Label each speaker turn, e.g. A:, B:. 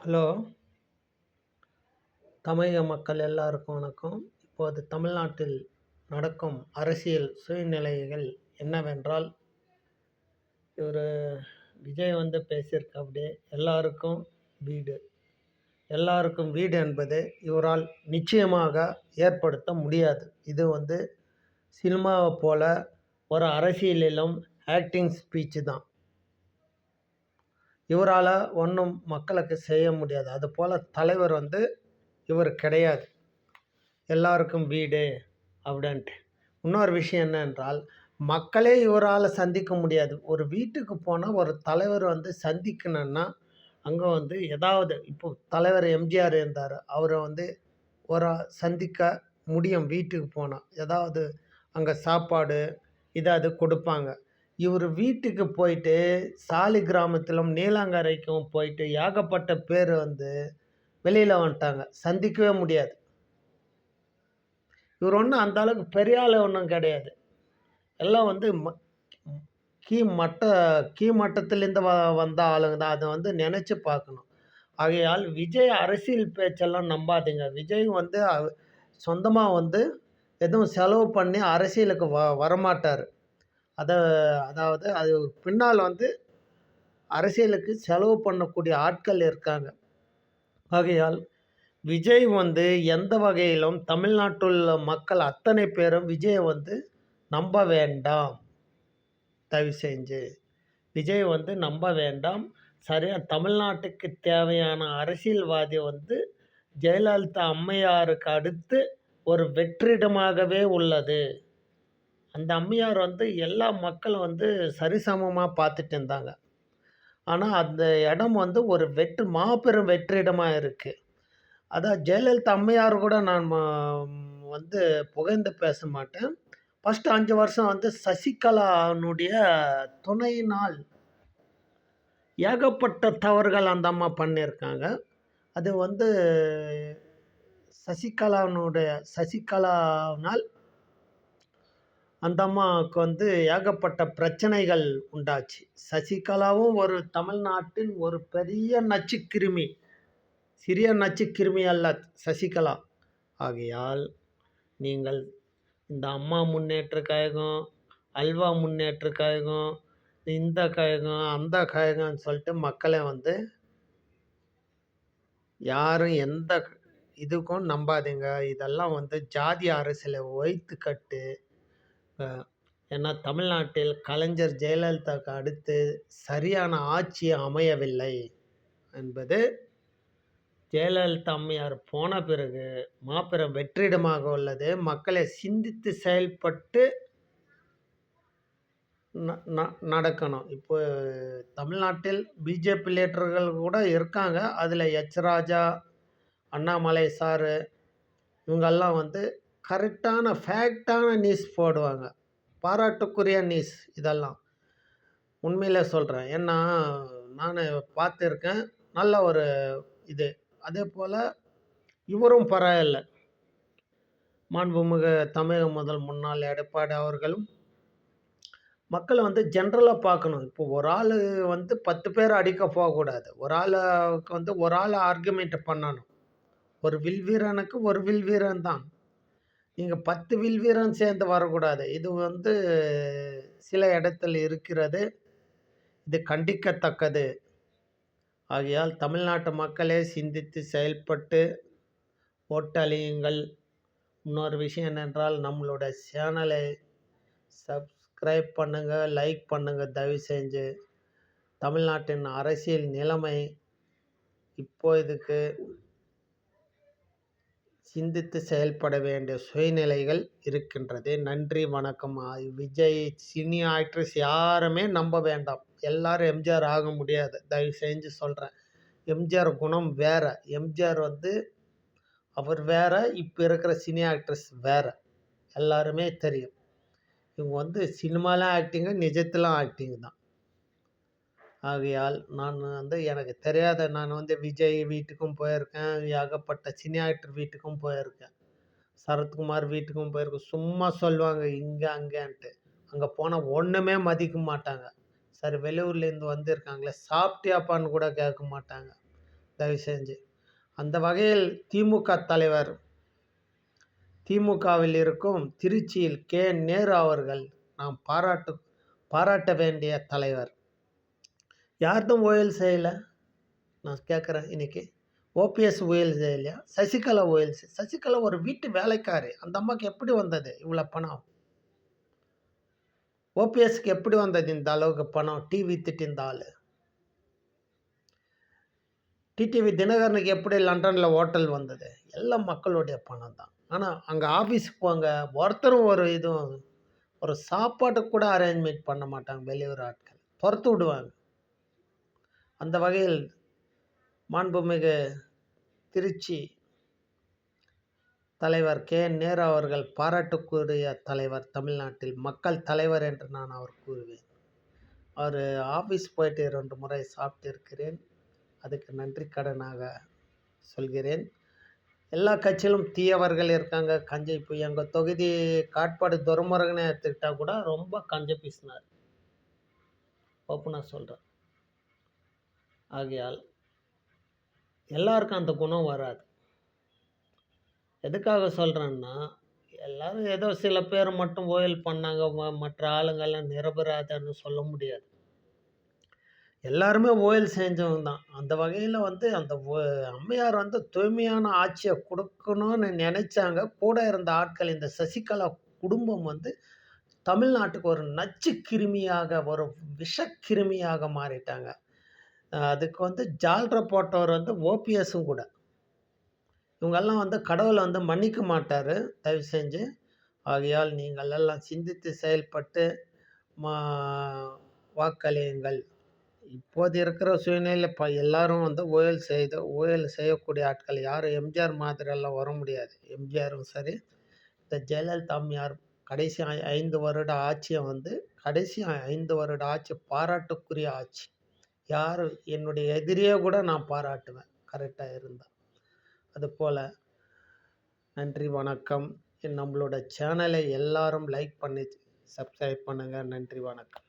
A: Hello! தமிழக மக்கள் எல்லாருக்கும் வணக்கம். இப்போது தமிழ்நாட்டில் நடக்கும் அரசியல் சூழ்நிலைகள் என்னவென்றால், இவரு விஜய் பேசியிருக்காப்படி, எல்லாருக்கும் வீடு. எல்லாருக்கும் வீடு என்பது இவரால் நிச்சயமாக ஏற்படுத்த முடியாது. இது சினிமாவை போல ஒரு அரசியலிலும் ஆக்டிங் ஸ்பீச் தான். இவரால் ஒன்றும் மக்களுக்கு செய்ய முடியாது. அதுபோல் தலைவர் இவர் கிடையாது. எல்லாருக்கும் வீடு அப்படின்ட்டு. இன்னொரு விஷயம் என்னென்றால், மக்களே இவரால் சந்திக்க முடியாது. ஒரு வீட்டுக்கு போனால் ஒரு தலைவர் சந்திக்கணுன்னா, அங்கே ஏதாவது இப்போ தலைவர் எம்ஜிஆர் இருந்தார். அவரை ஒரு சந்திக்க முடியும் வீட்டுக்கு போனால். ஏதாவது அங்கே சாப்பாடு இதாவது கொடுப்பாங்க. இவர் வீட்டுக்கு போயிட்டு சாலிகிராமத்திலும் நீலாங்கரைக்கும் போயிட்டு ஏகப்பட்ட பேர் வெளியில் வந்துட்டாங்க. சந்திக்கவே முடியாது. இவர் ஒன்றும் அந்த அளவுக்கு பெரிய ஆள் ஒன்றும் கிடையாது. எல்லாம் கீழ் மட்டத்திலேருந்து வந்த ஆளுங்க தான். அதை நினச்சி பார்க்கணும். ஆகையால் விஜய் அரசியல் பேச்செல்லாம் நம்பாதீங்க. விஜய் சொந்தமாக எதுவும் செலவு பண்ணி அரசியலுக்கு வரமாட்டார். அதாவது அது பின்னால் அரசியலுக்கு செலவு பண்ணக்கூடிய ஆட்கள் இருக்காங்க. ஆகையால் விஜய் எந்த வகையிலும் தமிழ்நாட்டில் உள்ள மக்கள் அத்தனை பேரும் விஜயை நம்ப வேண்டாம். தயவு செஞ்சு விஜய் நம்ப வேண்டாம். சரியாக தமிழ்நாட்டுக்கு தேவையான அரசியல்வாதி ஜெயலலிதா அம்மையாருக்கு அடுத்து ஒரு வெற்றிடமாகவே உள்ளது. அந்த அம்மையார் எல்லா மக்களும் சரிசமமாக பார்த்துட்டு இருந்தாங்க. ஆனால் அந்த இடம் ஒரு மாபெரும் வெற்றிடமாக இருக்குது. அதான் ஜெயலலிதா அம்மையார் கூட நான் புகழ்ந்து பேச மாட்டேன். ஃபஸ்ட்டு 5 வருஷம் சசிகலானுடைய துணையினால் ஏகப்பட்ட தவறுகள் அந்த அம்மா பண்ணியிருக்காங்க. அது சசிகலாவினால் அந்த அம்மாவுக்கு ஏகப்பட்ட பிரச்சனைகள் உண்டாச்சு. சசிகலாவும் ஒரு தமிழ்நாட்டின் ஒரு பெரிய நச்சுக்கிருமி. சிறிய நச்சுக்கிருமி அல்ல சசிகலா. ஆகையால் நீங்கள் இந்த அம்மா முன்னேற்ற கழகம், அல்வா முன்னேற்ற கழகம், இந்த கழகம் அந்த கழகம்னு சொல்லிட்டு மக்களை யாரும் எந்த இதுக்கும் நம்பாதீங்க. இதெல்லாம் ஜாதி அரசியலை ஒழித்து கட்டு. ஏன்னா தமிழ்நாட்டில் கலைஞர் ஜெயலலிதாவுக்கு அடுத்து சரியான ஆட்சி அமையவில்லை என்பது ஜெயலலிதா அம்மையார் போன பிறகு மாபெரும் வெற்றிடமாக உள்ளது. மக்களை சிந்தித்து செயல்பட்டு நடக்கணும். இப்போ தமிழ்நாட்டில் பிஜேபி லீடர்கள் கூட இருக்காங்க. அதில் எச் ராஜா, அண்ணாமலை சாரு இவங்கெல்லாம் கரெக்டான ஃபேக்டான நியூஸ் போடுவாங்க. பாராட்டுக்குரிய நியூஸ் இதெல்லாம். உண்மையிலே சொல்கிறேன். ஏன்னா நான் பார்த்துருக்கேன். நல்ல ஒரு இது. அதே போல் இவரும் பரவாயில்ல. மாண்புமிகு தமிழக முன்னாள் எடப்பாடி அவர்களும் மக்களை ஜென்ரலாக பார்க்கணும். இப்போ ஒரு ஆள் 10 பேர் அடிக்க போகக்கூடாது. ஒரு ஆளுக்கு ஒரு ஆள் ஆர்குமெண்ட் பண்ணணும். ஒரு வில்வீரனுக்கு ஒரு வில்வீரன் தான். நீங்கள் 10 வில்வீரன் சேர்ந்து வரக்கூடாது. இது சில இடத்தில் இருக்கிறது. இது கண்டிக்கத்தக்கது. ஆகையால் தமிழ்நாட்டு மக்களே சிந்தித்து செயல்பட்டு ஓட்டளியுங்கள். இன்னொரு விஷயம் என்னென்றால், நம்மளோட சேனலை சப்ஸ்கிரைப் பண்ணுங்கள், லைக் பண்ணுங்கள். தயவு செஞ்சு தமிழ்நாட்டின் அரசியல் நிலைமை இப்போதைக்கு சிந்தித்து செயல்பட வேண்டிய சூழ்நிலைகள் இருக்கின்றது. நன்றி, வணக்கம். விஜய், சினி ஆக்ட்ரஸ் யாருமே நம்ப வேண்டாம். எல்லாரும் எம்ஜிஆர் ஆக முடியாது. தயவு செஞ்சு சொல்கிறேன். எம்ஜிஆர் குணம் வேறு. எம்ஜிஆர் அவர் வேறு. இப்போ இருக்கிற சினி ஆக்ட்ரஸ் வேறு. எல்லாருமே தெரியும். இவங்க சினிமாலாம் ஆக்டிங்கு, நிஜத்திலும் ஆக்டிங் தான். ஆகையால் நான் எனக்கு தெரியாத நான் விஜய் வீட்டுக்கும் போயிருக்கேன். ஏகப்பட்ட சினி ஆக்டர் வீட்டுக்கும் போயிருக்கேன். சரத்குமார் வீட்டுக்கும் போயிருக்கேன். சும்மா சொல்லுவாங்க இங்கே அங்கேன்ட்டு. அங்கே போனால் ஒன்றுமே மதிக்க மாட்டாங்க. சரி, வெளியூர்லேருந்து வந்திருக்காங்களே, சாப்பிட்டியாப்பான்னு கூட கேட்க மாட்டாங்க. தயவு செஞ்சு. அந்த வகையில் திமுகவில் இருக்கும் திருச்சியில் நேரு அவர்கள் நாம் பாராட்ட வேண்டிய தலைவர். யார்தும் ஊழல் செய்யல. நான் கேட்குறேன் இன்னைக்கு. ஓபிஎஸ் ஊழல் செய்யலையா? சசிகலா ஒரு வீட்டு வேலைக்காரி. அந்த அம்மாக்கு எப்படி வந்தது இவ்வளோ பணம்? ஓபிஎஸ்க்கு எப்படி வந்தது இந்த அளவுக்கு பணம்? டிவி திட்டிருந்த ஆளு. டிடிவி தினகரனுக்கு எப்படி லண்டனில் ஹோட்டல் வந்தது? எல்லாம் மக்களுடைய பணம் தான். ஆனால் அங்கே ஆஃபீஸுக்கு போங்க, ஒருத்தரும் ஒரு சாப்பாட்டுக்கு கூட அரேஞ்ச்மெண்ட் பண்ண மாட்டாங்க. வெளியூர் ஆட்கள் துரத்து விடுவாங்க. அந்த வகையில் மாண்புமிகு திருச்சி தலைவர் நேரு அவர்கள் பாராட்டுக்குரிய தலைவர். தமிழ்நாட்டில் மக்கள் தலைவர் என்று நான் அவர் கூறுவேன். அவர் ஆஃபீஸ் போயிட்டு 2 முறை சாப்பிட்டு இருக்கிறேன். அதுக்கு நன்றி கடனாக சொல்கிறேன். எல்லா கட்சியிலும் தீயவர்கள் இருக்காங்க. இப்போ எங்கள் தொகுதி காட்பாடு துரைமுருகனை எடுத்துக்கிட்டால் கூட ரொம்ப கஞ்ச பேசினார். ஓப்பனாக சொல்கிறேன். ஆகையால் எல்லாருக்கும் அந்த குணம் வராது. எதுக்காக சொல்கிறேன்னா, எல்லாரும் ஏதோ சில பேர் மட்டும் ஊழல் பண்ணாங்க, மற்ற ஆளுங்கள்லாம் நிரபராதன்னு சொல்ல முடியாது. எல்லாருமே ஊழல் செஞ்சவங்க தான். அந்த வகையில் அந்த அம்மையார் தூய்மையான ஆட்சியை கொடுக்கணும்னு நினைச்சாங்க. கூட இருந்த ஆட்கள் இந்த சசிகலா குடும்பம் தமிழ்நாட்டுக்கு ஒரு நச்சு கிருமியாக, ஒரு விஷக்கிருமியாக மாறிட்டாங்க. அதுக்கு ஜால்ரா போட்டவர் ஓபிஎஸும் கூட. இவங்கெல்லாம் கடவுளை மன்னிக்க மாட்டார் தயவு செஞ்சு. ஆகையால் நீங்கள் எல்லாம் சிந்தித்து செயல்பட்டு வாக்களியுங்கள். இப்போது இருக்கிற சூழ்நிலையில் எல்லாரும் ஊழல் செய்யக்கூடிய ஆட்கள் யாரும் எம்ஜிஆர் மாதிரியெல்லாம் வர முடியாது. எம்ஜிஆரும் சரி, இந்த ஜெயலலிதா அம்மையார் கடைசி 5 வருட ஆட்சியை கடைசி 5 வருட ஆட்சி பாராட்டுக்குரிய ஆட்சி. யார் என்னுடைய எதிரியே கூட நான் பாராட்டுவேன் கரெக்டாக இருந்தால். அதுபோல் நன்றி, வணக்கம். நம்மளோட சேனலை எல்லாரும் லைக் பண்ணி சப்ஸ்கிரைப் பண்ணுங்கள். நன்றி, வணக்கம்.